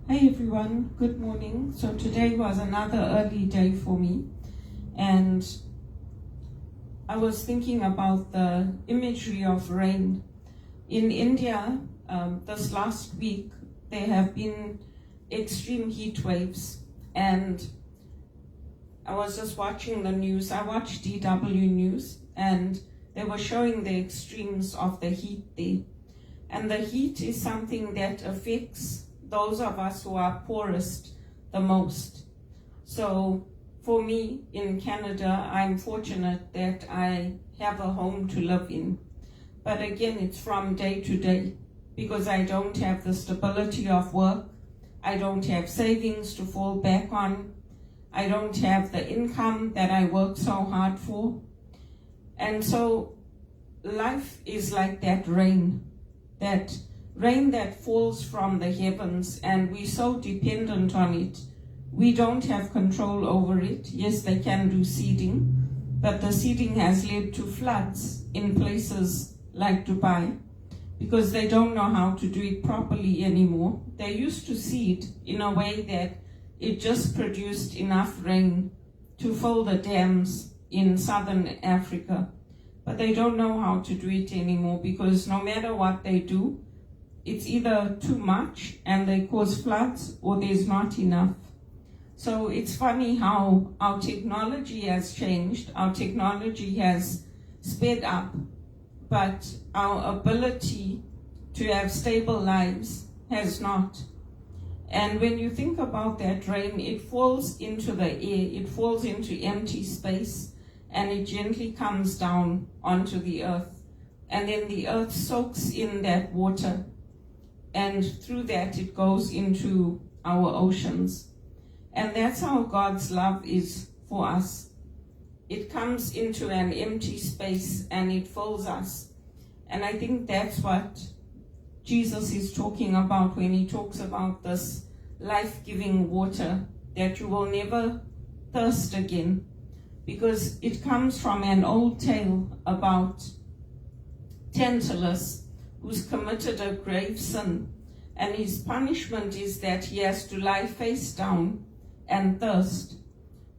Hey everyone, good morning. So today was another early day for me, and I was thinking about the imagery of rain. In India, this last week, there have been extreme heat waves, and I was just watching the news. I watched DW News, and they were showing the extremes of the heat there. And the heat is something that affects those of us who are poorest the most. So for me in Canada, I'm fortunate that I have a home to live in. But again, it's from day to day because I don't have the stability of work. I don't have savings to fall back on. I don't have the income that I work so hard for. And so life is like that rain that falls from the heavens, and we're so dependent on it. We don't have control over it. Yes, they can do seeding, but the seeding has led to floods in places like Dubai because they don't know how to do it properly anymore. They used to seed in a way that it just produced enough rain to fill the dams in southern Africa, but they don't know how to do it anymore because no matter what they do, it's either too much and they cause floods or there's not enough. So it's funny how our technology has changed, our technology has sped up, but our ability to have stable lives has not. And when you think about that rain, it falls into the air, it falls into empty space, and it gently comes down onto the earth. And then the earth soaks in that water, and through that it goes into our oceans. And that's how God's love is for us. It comes into an empty space and it fills us. And I think that's what Jesus is talking about when he talks about this life-giving water, that you will never thirst again, because it comes from an old tale about Tantalus, who's committed a grave sin, and his punishment is that he has to lie face down and thirst,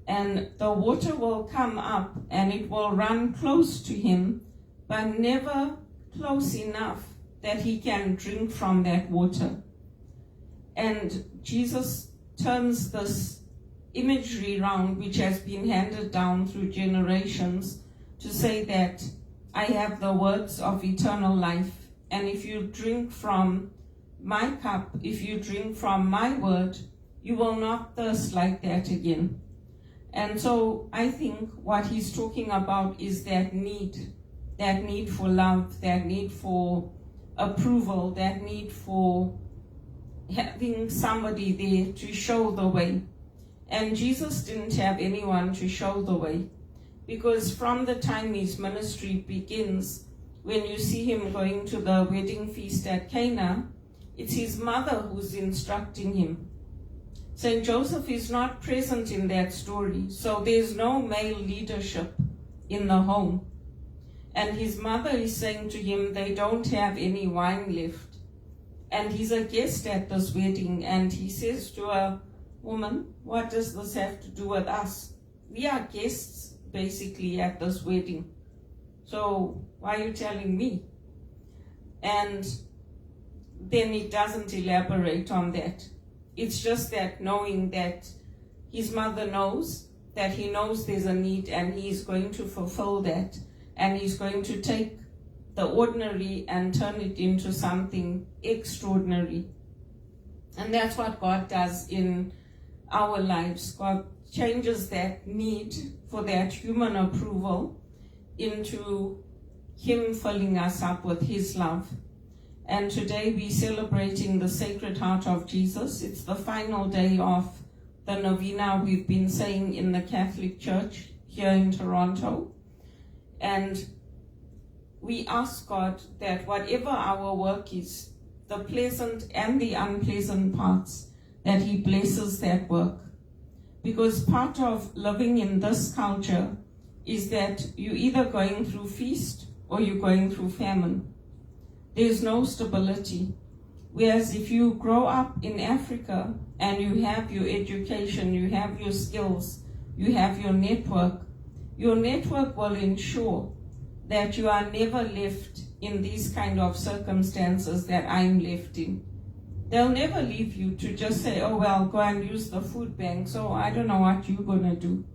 and the water will come up and it will run close to him, but never close enough that he can drink from that water. And Jesus turns this imagery round, which has been handed down through generations, to say that I have the words of eternal life, and if you drink from my cup, if you drink from my word, you will not thirst like that again. And so I think what he's talking about is that need for love, that need for approval, that need for having somebody there to show the way. And Jesus didn't have anyone to show the way, because from the time his ministry begins, when you see him going to the wedding feast at Cana, it's his mother who's instructing him. St. Joseph is not present in that story, so there's no male leadership in the home. And his mother is saying to him, they don't have any wine left. And he's a guest at this wedding, and he says to her, woman, what does this have to do with us? We are guests, basically, at this wedding. So why are you telling me? And then it doesn't elaborate on that. It's just that knowing that his mother knows, that he knows there's a need, and he's going to fulfill that. And he's going to take the ordinary and turn it into something extraordinary. And that's what God does in our lives. God changes that need for that human approval into him filling us up with his love. And today we're celebrating the Sacred Heart of Jesus. It's the final day of the novena we've been saying in the Catholic Church here in Toronto. And we ask God that whatever our work is, the pleasant and the unpleasant parts, that he blesses that work. Because part of living in this culture is that you're either going through feast or you're going through famine. There's no stability. Whereas if you grow up in Africa and you have your education, you have your skills, you have your network will ensure that you are never left in these kind of circumstances that I'm left in. They'll never leave you to just say, oh well, go and use the food bank, so I don't know what you're going to do.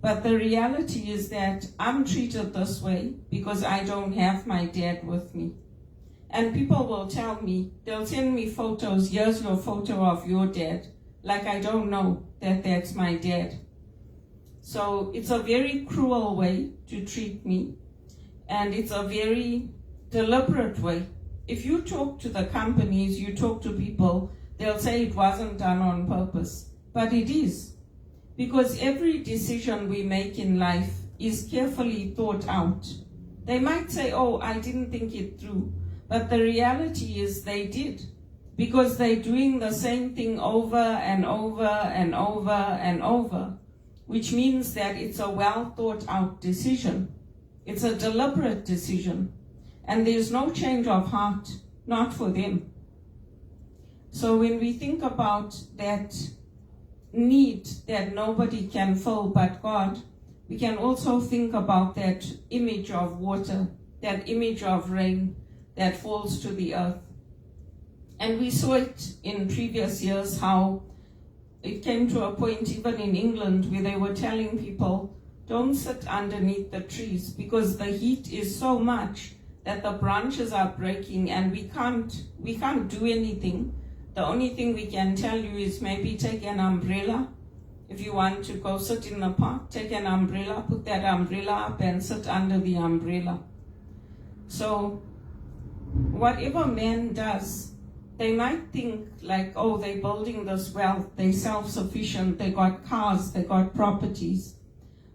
But the reality is that I'm treated this way because I don't have my dad with me. And people will tell me, they'll send me photos, here's your photo of your dad, like I don't know that that's my dad. So it's a very cruel way to treat me, and it's a very deliberate way. If you talk to the companies, you talk to people, they'll say it wasn't done on purpose, but it is. Because every decision we make in life is carefully thought out. They might say, oh, I didn't think it through, but the reality is they did, because they're doing the same thing over and over and over and over, which means that it's a well thought out decision. It's a deliberate decision. And there's no change of heart, not for them. So when we think about that need that nobody can fill but God, we can also think about that image of water, that image of rain that falls to the earth. And we saw it in previous years how it came to a point even in England where they were telling people, don't sit underneath the trees because the heat is so much that the branches are breaking and we can't do anything. The only thing we can tell you is maybe take an umbrella. If you want to go sit in the park, take an umbrella, put that umbrella up and sit under the umbrella. So whatever man does, they might think like, oh, they're building this wealth, they're self-sufficient, they got cars, they got properties.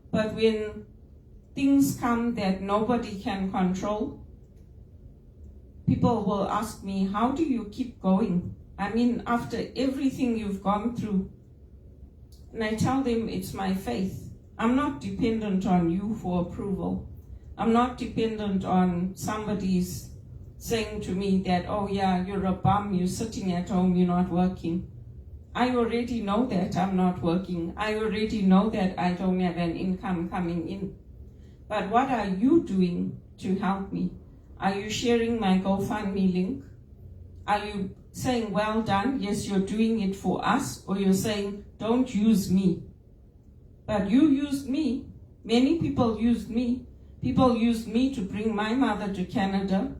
But when things come that nobody can control, people will ask me, how do you keep going? I mean, after everything you've gone through. And I tell them it's my faith. I'm not dependent on you for approval. I'm not dependent on somebody's saying to me that, oh yeah, you're a bum, you're sitting at home, you're not working. I already know that I'm not working. I already know that I don't have an income coming in. But what are you doing to help me? Are you sharing my GoFundMe link? Are you saying, well done, yes, you're doing it for us? Or you're saying, don't use me? But you used me. Many people used me. People used me to bring my mother to Canada.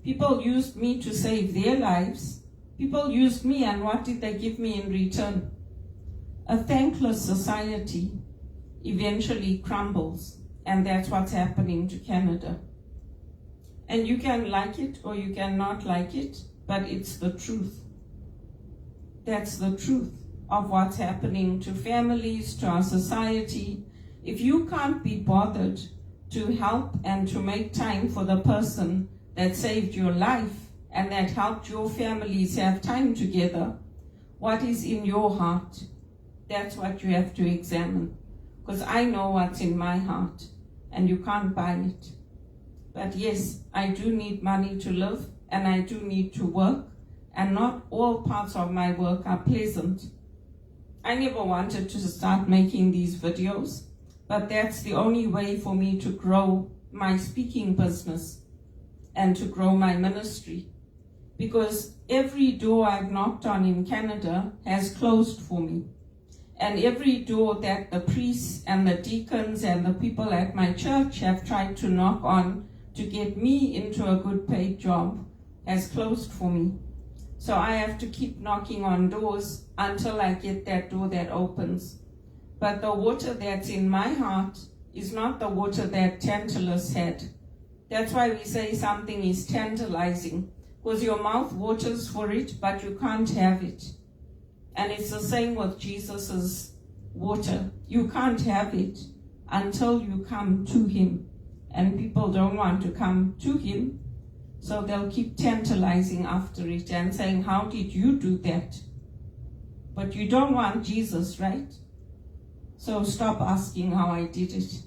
People used me to save their lives. People used me, and what did they give me in return? A thankless society eventually crumbles, and that's what's happening to Canada. And you can like it or you can not like it, but it's the truth. That's the truth of what's happening to families, to our society. If you can't be bothered to help and to make time for the person that saved your life and that helped your families have time together, what is in your heart? That's what you have to examine. Because I know what's in my heart, and you can't buy it. But yes, I do need money to live, and I do need to work, and not all parts of my work are pleasant. I never wanted to start making these videos, but that's the only way for me to grow my speaking business and to grow my ministry. Because every door I've knocked on in Canada has closed for me. And every door that the priests and the deacons and the people at my church have tried to knock on to get me into a good paid job has closed for me. So I have to keep knocking on doors until I get that door that opens. But the water that's in my heart is not the water that Tantalus had. That's why we say something is tantalizing, because your mouth waters for it, but you can't have it. And it's the same with Jesus's water. You can't have it until you come to him. And people don't want to come to him, so they'll keep tantalizing after it and saying, how did you do that? But you don't want Jesus, right? So stop asking how I did it.